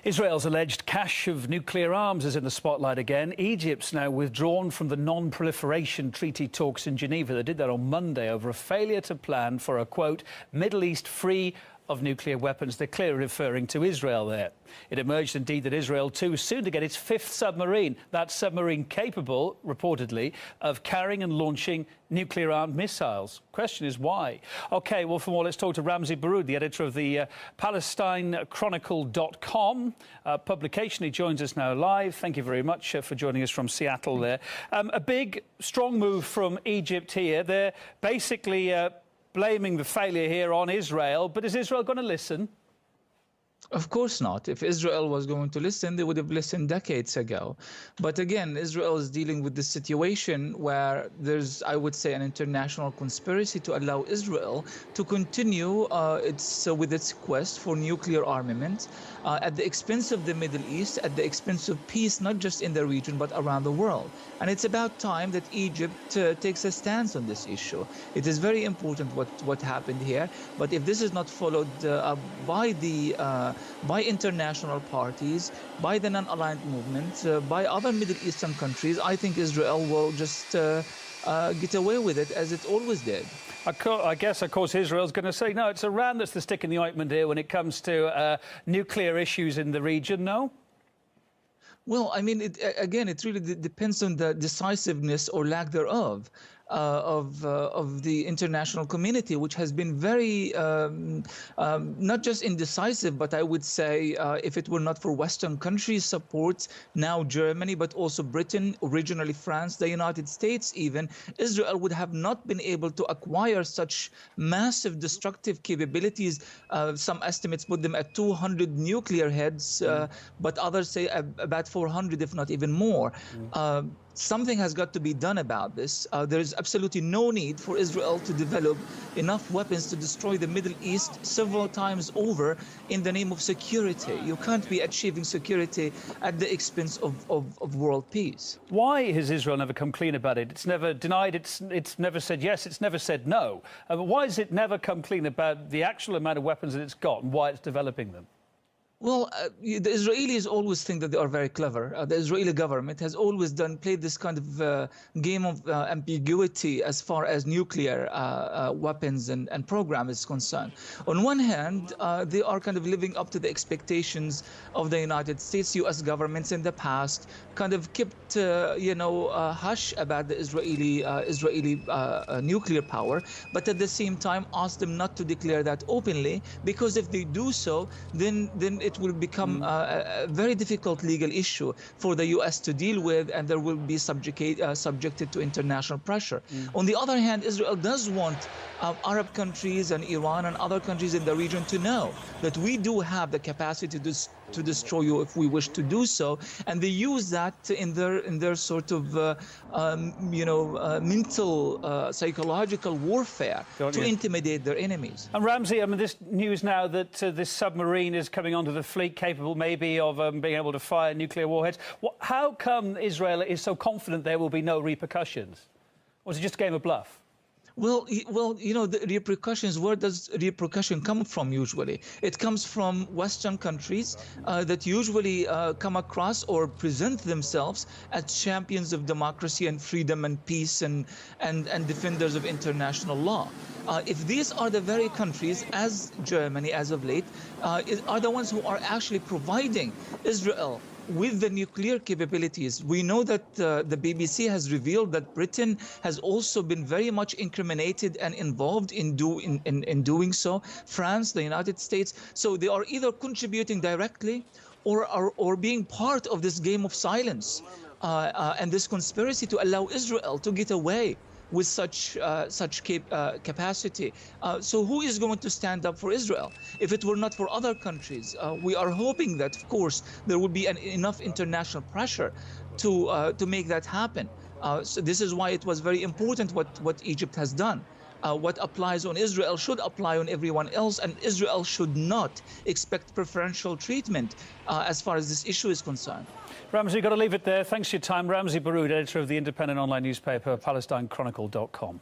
Israel's alleged cache of nuclear arms is in the spotlight again. Egypt's now withdrawn from the non-proliferation treaty talks in Geneva. They did that on Monday over a failure to plan for a, quote, Middle East free of nuclear weapons. They're clearly referring to Israel there. It emerged indeed that Israel too is soon to get its fifth submarine. That submarine capable, reportedly, of carrying and launching nuclear-armed missiles. Question is why? OK, well, for more, let's talk to Ramzy Baroud, the editor of the PalestineChronicle.com publication. He joins us now live. Thank you very much for joining us from Seattle there. A big, strong move from Egypt here. They're basically blaming the failure here on Israel, but is Israel going to listen? Of course not. If Israel was going to listen, they would have listened decades ago. But again, Israel is dealing with this situation where there's, I would say, an international conspiracy to allow Israel to continue with its quest for nuclear armament at the expense of the Middle East, at the expense of peace, not just in the region, but around the world. And it's about time that Egypt takes a stance on this issue. It is very important what happened here. But if this is not followed by international parties, by the non-aligned movement, by other Middle Eastern countries, I think Israel will just get away with it as it always did. I guess, of course, Israel's going to say, no, it's Iran that's the stick in the ointment here when it comes to nuclear issues in the region, no? Well, I mean, again, it really depends on the decisiveness or lack thereof of the international community, which has been very, not just indecisive, but I would say if it were not for Western countries' support, now Germany, but also Britain, originally France, the United States even, Israel would have not been able to acquire such massive destructive capabilities. Some estimates put them at 200 nuclear heads, but others say about 400, if not even more. Something has got to be done about this. There is absolutely no need for Israel to develop enough weapons to destroy the Middle East several times over in the name of security. You can't be achieving security at the expense of world peace. Why has Israel never come clean about it? It's never denied, it's never said yes, it's never said no. Why has it never come clean about the actual amount of weapons that it's got and why it's developing them? Well, the Israelis always think that they are very clever. The Israeli government has always played this kind of game of ambiguity as far as nuclear weapons and program is concerned. On one hand, they are kind of living up to the expectations of the United States. U.S. governments in the past kind of kept, hush about the Israeli nuclear power, but at the same time asked them not to declare that openly, because if they do so, then it will become a very difficult legal issue for the U.S. to deal with, and there will be subjected to international pressure. On the other hand, Israel does want Arab countries and Iran and other countries in the region to know that we do have the capacity to destroy you if we wish to do so, and they use that in their sort of mental psychological warfare to intimidate their enemies. And Ramzy, I mean, this news now that this submarine is coming onto the fleet, capable maybe of being able to fire nuclear warheads. How come Israel is so confident there will be no repercussions? Or is it just a game of bluff? Well, the repercussions, where does repercussion come from usually? It comes from Western countries that usually come across or present themselves as champions of democracy and freedom and peace and defenders of international law. If these are the very countries, as Germany as of late, are the ones who are actually providing Israel with the nuclear capabilities. We know that the BBC has revealed that Britain has also been very much incriminated and involved in doing so. France, the United States. So they are either contributing directly or being part of this game of silence and this conspiracy to allow Israel to get away with such capacity. So who is going to stand up for Israel? If it were not for other countries, we are hoping that, of course, there would be enough international pressure to make that happen. So this is why it was very important what Egypt has done. What applies on Israel should apply on everyone else, and Israel should not expect preferential treatment as far as this issue is concerned. Ramzy, you've got to leave it there. Thanks for your time. Ramzy Baroud, editor of the independent online newspaper PalestineChronicle.com.